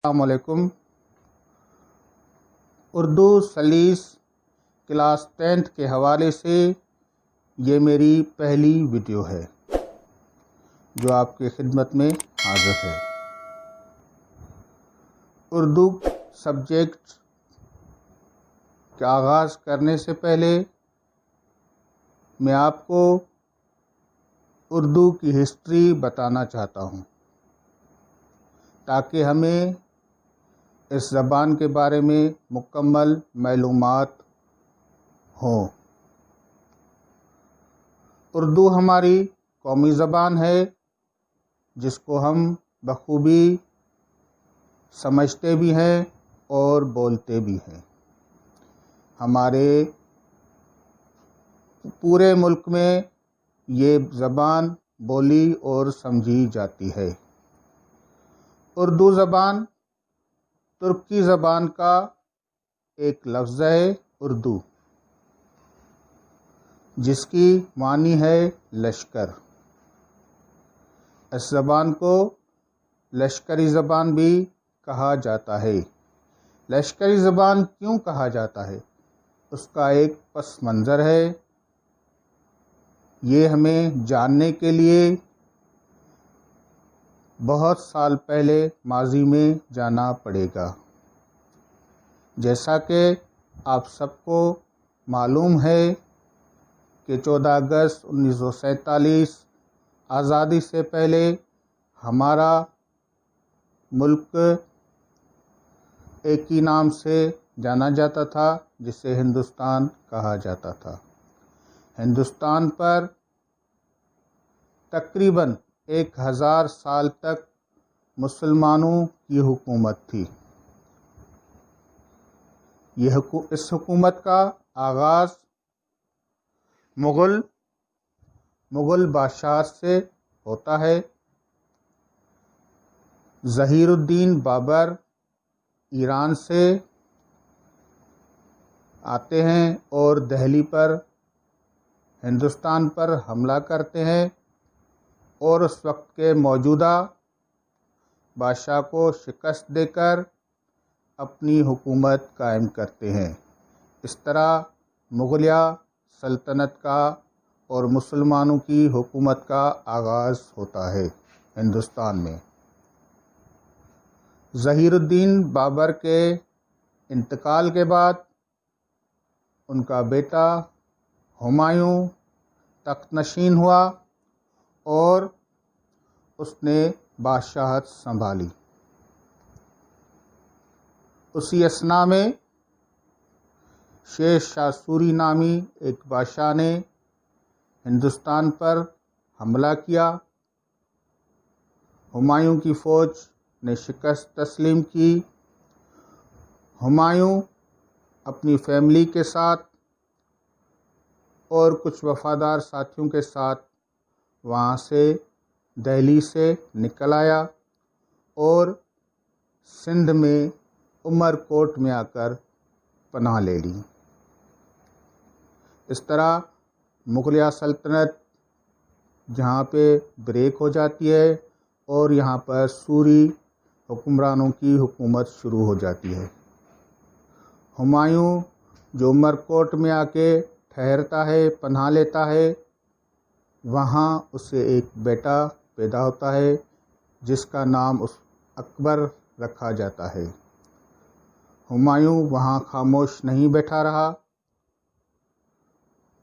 السلام علیکم۔ Urdu سلیس class 10th کے حوالے سے یہ میری پہلی ویڈیو ہے جو آپ کی خدمت میں حاضر ہے۔ اردو سبجیکٹ کا آغاز کرنے سے پہلے میں آپ کو اردو کی ہسٹری بتانا چاہتا ہوں تاکہ ہمیں اس زبان کے بارے میں مکمل معلومات ہوں۔ اردو ہماری قومی زبان ہے جس کو ہم بخوبی سمجھتے بھی ہیں اور بولتے بھی ہیں۔ ہمارے پورے ملک میں یہ زبان بولی اور سمجھی جاتی ہے۔ اردو زبان ترکی زبان کا ایک لفظ ہے اردو، جس کی معنی ہے لشکر۔ اس زبان کو لشکری زبان بھی کہا جاتا ہے۔ لشکری زبان کیوں کہا جاتا ہے؟ اس کا ایک پس منظر ہے، یہ ہمیں جاننے کے لیے بہت سال پہلے ماضی میں جانا پڑے گا۔ جیسا کہ آپ سب کو معلوم ہے کہ 14 اگست 1947 آزادی سے پہلے ہمارا ملک ایک ہی نام سے جانا جاتا تھا جسے ہندوستان کہا جاتا تھا۔ ہندوستان پر تقریباً 1000 سال تک مسلمانوں کی حکومت تھی۔ اس حکومت کا آغاز مغل بادشاہ سے ہوتا ہے۔ ظہیر الدین بابر ایران سے آتے ہیں اور دہلی پر ہندوستان پر حملہ کرتے ہیں اور اس وقت کے موجودہ بادشاہ کو شکست دے کر اپنی حکومت قائم کرتے ہیں۔ اس طرح مغلیہ سلطنت کا اور مسلمانوں کی حکومت کا آغاز ہوتا ہے ہندوستان میں۔ ظہیر الدین بابر کے انتقال کے بعد ان کا بیٹا ہمایوں تخت نشین ہوا اور اس نے بادشاہت سنبھالی۔ اسی اثناء میں شیر شاہ سوری نامی ایک بادشاہ نے ہندوستان پر حملہ کیا۔ ہمایوں کی فوج نے شکست تسلیم کی۔ ہمایوں اپنی فیملی کے ساتھ اور کچھ وفادار ساتھیوں کے ساتھ وہاں سے دہلی سے نکل آیا اور سندھ میں عمر کوٹ میں آ کر پناہ لے لی۔ اس طرح مغلیہ سلطنت جہاں پہ بریک ہو جاتی ہے اور یہاں پر سوری حکمرانوں کی حکومت شروع ہو جاتی ہے۔ ہمایوں جو عمر کوٹ میں آ کے ٹھہرتا ہے، پناہ لیتا ہے، وہاں اسے ایک بیٹا پیدا ہوتا ہے جس کا نام اکبر رکھا جاتا ہے۔ ہمایوں وہاں خاموش نہیں بیٹھا رہا،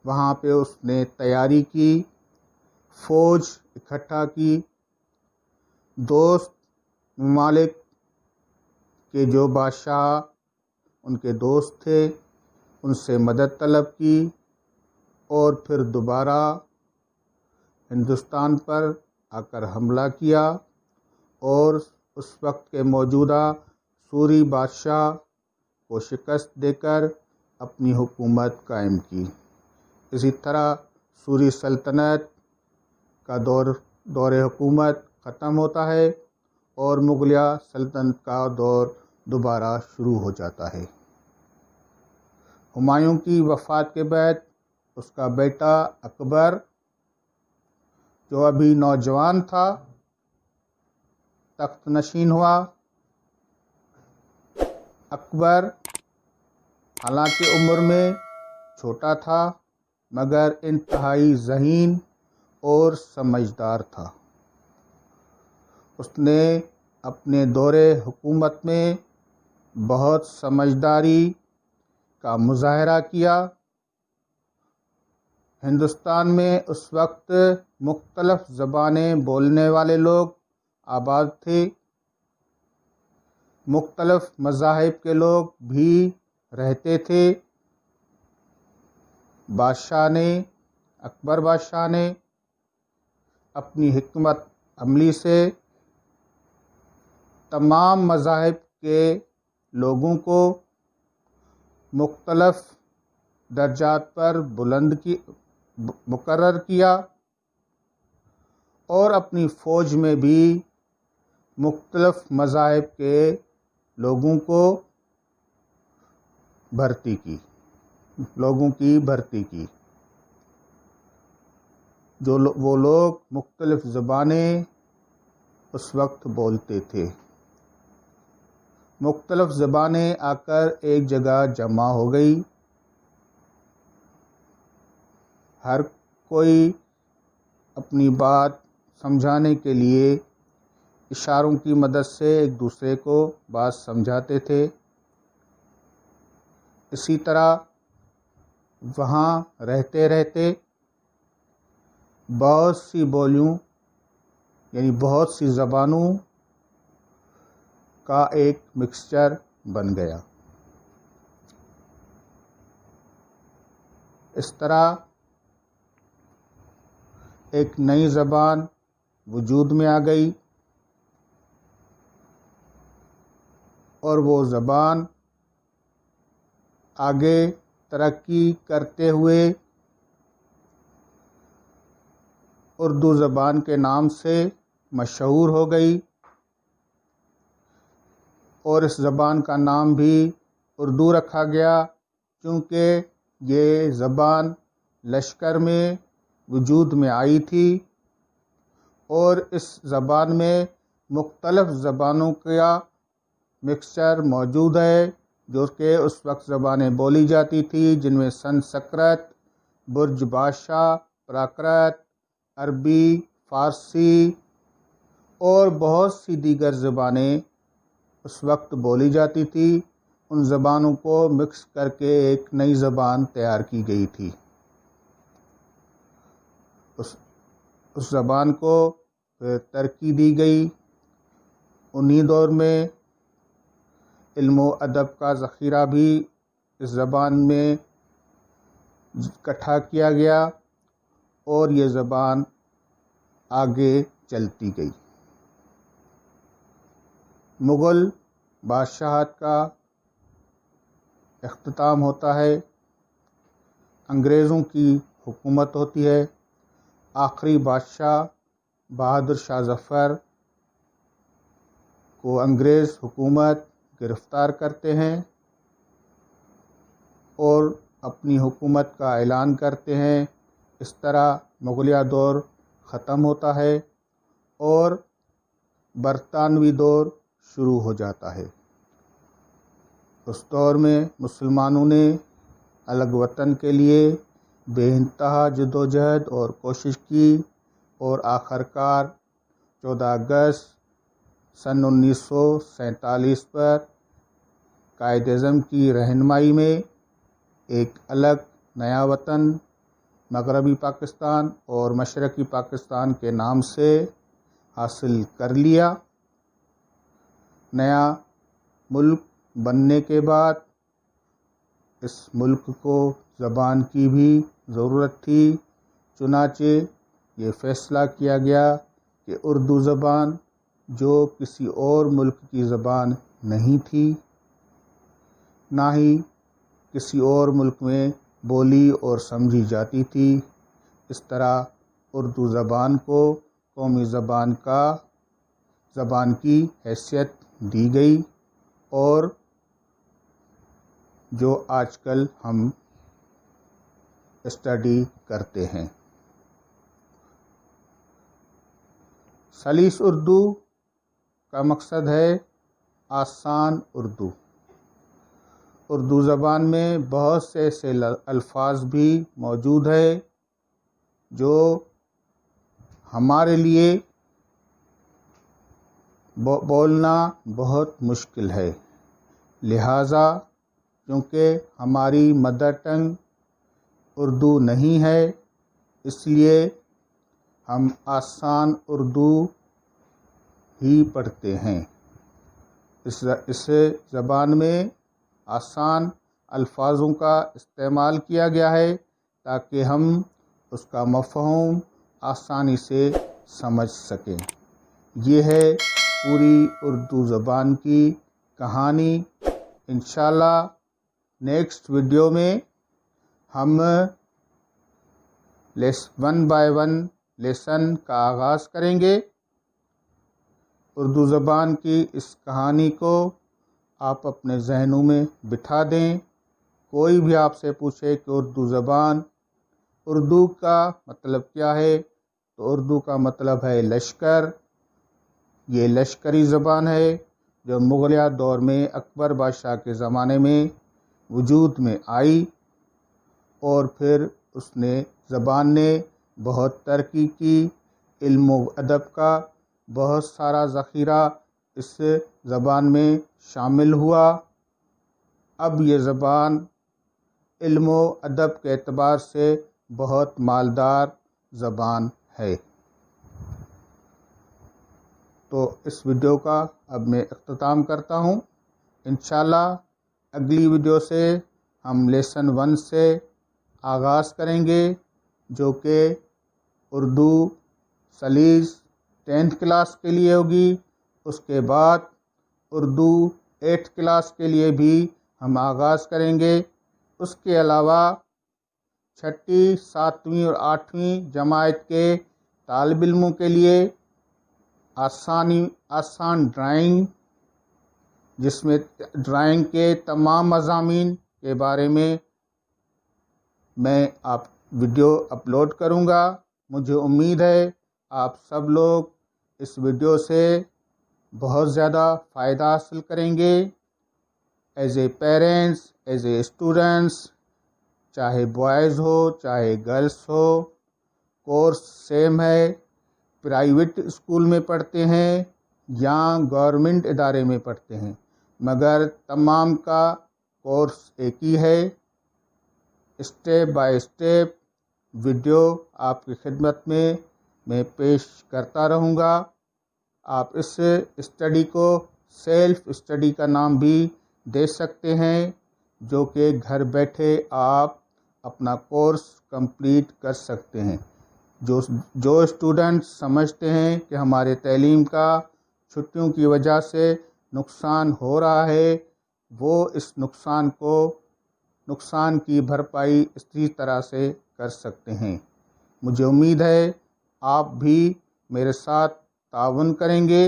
وہاں پہ اس نے تیاری کی، فوج اکٹھا کی، دوست ممالک کے جو بادشاہ ان کے دوست تھے ان سے مدد طلب کی اور پھر دوبارہ ہندوستان پر آ کر حملہ کیا اور اس وقت کے موجودہ سوری بادشاہ کو شکست دے کر اپنی حکومت قائم کی۔ اسی طرح سوری سلطنت کا دور حکومت ختم ہوتا ہے اور مغلیہ سلطنت کا دور دوبارہ شروع ہو جاتا ہے۔ ہمایوں کی وفات کے بعد اس کا بیٹا اکبر جو ابھی نوجوان تھا تخت نشین ہوا اکبر حالانکہ عمر میں چھوٹا تھا مگر انتہائی ذہین اور سمجھدار تھا۔ اس نے اپنے دور حکومت میں بہت سمجھداری کا مظاہرہ کیا۔ ہندوستان میں اس وقت مختلف زبانیں بولنے والے لوگ آباد تھے، مختلف مذاہب کے لوگ بھی رہتے تھے۔ اکبر بادشاہ نے اپنی حکمت عملی سے تمام مذاہب کے لوگوں کو مختلف درجات پر مقرر کیا اور اپنی فوج میں بھی مختلف مذاہب کے لوگوں کی بھرتی کی جو وہ لوگ مختلف زبانیں اس وقت بولتے تھے۔ مختلف زبانیں آ کر ایک جگہ جمع ہو گئی، ہر کوئی اپنی بات سمجھانے کے لیے اشاروں کی مدد سے ایک دوسرے کو بات سمجھاتے تھے۔ اسی طرح وہاں رہتے رہتے بہت سی بولیوں یعنی بہت سی زبانوں کا ایک مکسچر بن گیا۔ اس طرح ایک نئی زبان وجود میں آ گئی اور وہ زبان آگے ترقی کرتے ہوئے اردو زبان کے نام سے مشہور ہو گئی، اور اس زبان کا نام بھی اردو رکھا گیا کیونکہ یہ زبان لشکر میں وجود میں آئی تھی، اور اس زبان میں مختلف زبانوں کا مکسچر موجود ہے جو کہ اس وقت زبانیں بولی جاتی تھی، جن میں سنسکرت، برج بھاشا، پراکرت، عربی، فارسی اور بہت سی دیگر زبانیں اس وقت بولی جاتی تھی۔ ان زبانوں کو مکس کر کے ایک نئی زبان تیار کی گئی تھی۔ اس زبان کو ترقی دی گئی۔ انہی دور میں علم و ادب کا ذخیرہ بھی اس زبان میں اکٹھا کیا گیا اور یہ زبان آگے چلتی گئی۔ مغل بادشاہت کا اختتام ہوتا ہے، انگریزوں کی حکومت ہوتی ہے۔ آخری بادشاہ بہادر شاہ ظفر کو انگریز حکومت گرفتار کرتے ہیں اور اپنی حکومت کا اعلان کرتے ہیں۔ اس طرح مغلیہ دور ختم ہوتا ہے اور برطانوی دور شروع ہو جاتا ہے۔ اس دور میں مسلمانوں نے الگ وطن کے لیے بے انتہا جدوجہد اور کوشش کی، اور آخرکار 14 اگست سن 1947 پر قائد اعظم کی رہنمائی میں ایک الگ نیا وطن مغربی پاکستان اور مشرقی پاکستان کے نام سے حاصل کر لیا۔ نیا ملک بننے کے بعد اس ملک کو زبان کی بھی ضرورت تھی، چنانچہ یہ فیصلہ کیا گیا کہ اردو زبان جو کسی اور ملک کی زبان نہیں تھی، نہ ہی کسی اور ملک میں بولی اور سمجھی جاتی تھی، اس طرح اردو زبان کو قومی زبان کی حیثیت دی گئی، اور جو آج کل ہم اسٹڈی کرتے ہیں۔ سلیس اردو کا مقصد ہے آسان اردو۔ اردو زبان میں بہت سے ایسے الفاظ بھی موجود ہے جو ہمارے لیے بولنا بہت مشکل ہے، لہٰذا کیونکہ ہماری مدر ٹنگ اردو نہیں ہے، اس لیے ہم آسان اردو ہی پڑھتے ہیں۔ اس زبان میں آسان الفاظوں کا استعمال کیا گیا ہے تاکہ ہم اس کا مفہوم آسانی سے سمجھ سکیں۔ یہ ہے پوری اردو زبان کی کہانی۔ انشاءاللہ نیکسٹ ویڈیو میں ہم 1 بائی 1 لیسن کا آغاز کریں گے۔ اردو زبان کی اس کہانی کو آپ اپنے ذہنوں میں بٹھا دیں۔ کوئی بھی آپ سے پوچھے کہ اردو کا مطلب کیا ہے، تو اردو کا مطلب ہے لشکر۔ یہ لشکری زبان ہے جو مغلیہ دور میں اکبر بادشاہ کے زمانے میں وجود میں آئی، اور پھر اس زبان نے بہت ترقی کی، علم و ادب کا بہت سارا ذخیرہ اس زبان میں شامل ہوا۔ اب یہ زبان علم و ادب کے اعتبار سے بہت مالدار زبان ہے۔ تو اس ویڈیو کا اب میں اختتام کرتا ہوں۔ انشاءاللہ اگلی ویڈیو سے ہم لیسن 1 سے آغاز کریں گے، جو کہ اردو سلیس 10th کلاس کے لیے ہوگی۔ اس کے بعد اردو 8th کلاس کے لیے بھی ہم آغاز کریں گے۔ اس کے علاوہ 6ٹھی، 7ویں اور 8ویں جماعت کے طالب علموں کے لیے آسان ڈرائنگ، جس میں ڈرائنگ کے تمام مضامین کے بارے میں آپ ویڈیو اپلوڈ کروں گا۔ مجھے امید ہے آپ سب لوگ اس ویڈیو سے بہت زیادہ فائدہ حاصل کریں گے۔ As a parents, as a students, چاہے بوائز ہو چاہے گرلس ہو، کورس سیم ہے۔ پرائیویٹ اسکول میں پڑھتے ہیں یا گورنمنٹ ادارے میں پڑھتے ہیں، مگر تمام کا کورس ایک ہی ہے۔ اسٹیپ بائی اسٹیپ ویڈیو آپ کی خدمت میں پیش کرتا رہوں گا۔ آپ اس اسٹڈی کو سیلف اسٹڈی کا نام بھی دے سکتے ہیں، جو کہ گھر بیٹھے آپ اپنا کورس کمپلیٹ کر سکتے ہیں۔ جو اسٹوڈنٹ سمجھتے ہیں کہ ہمارے تعلیم کا چھٹیوں کی وجہ سے نقصان ہو رہا ہے، وہ اس نقصان کی بھرپائی اسی طرح سے کر سکتے ہیں۔ مجھے امید ہے آپ بھی میرے ساتھ تعاون کریں گے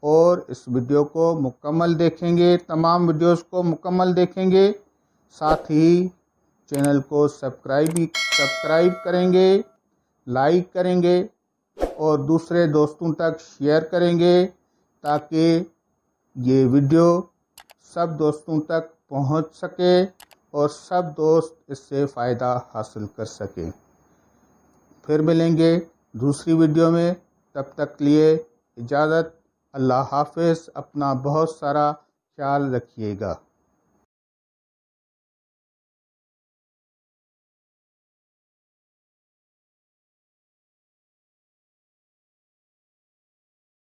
اور اس ویڈیو کو مکمل دیکھیں گے، تمام ویڈیوز کو مکمل دیکھیں گے، ساتھ ہی چینل کو سبسکرائب کریں گے، لائک کریں گے اور دوسرے دوستوں تک شیئر کریں گے، تاکہ یہ ویڈیو سب دوستوں تک پہنچ سکے اور سب دوست اس سے فائدہ حاصل کر سکیں۔ پھر ملیں گے دوسری ویڈیو میں، تب تک لیے اجازت۔ اللہ حافظ۔ اپنا بہت سارا خیال رکھیے گا۔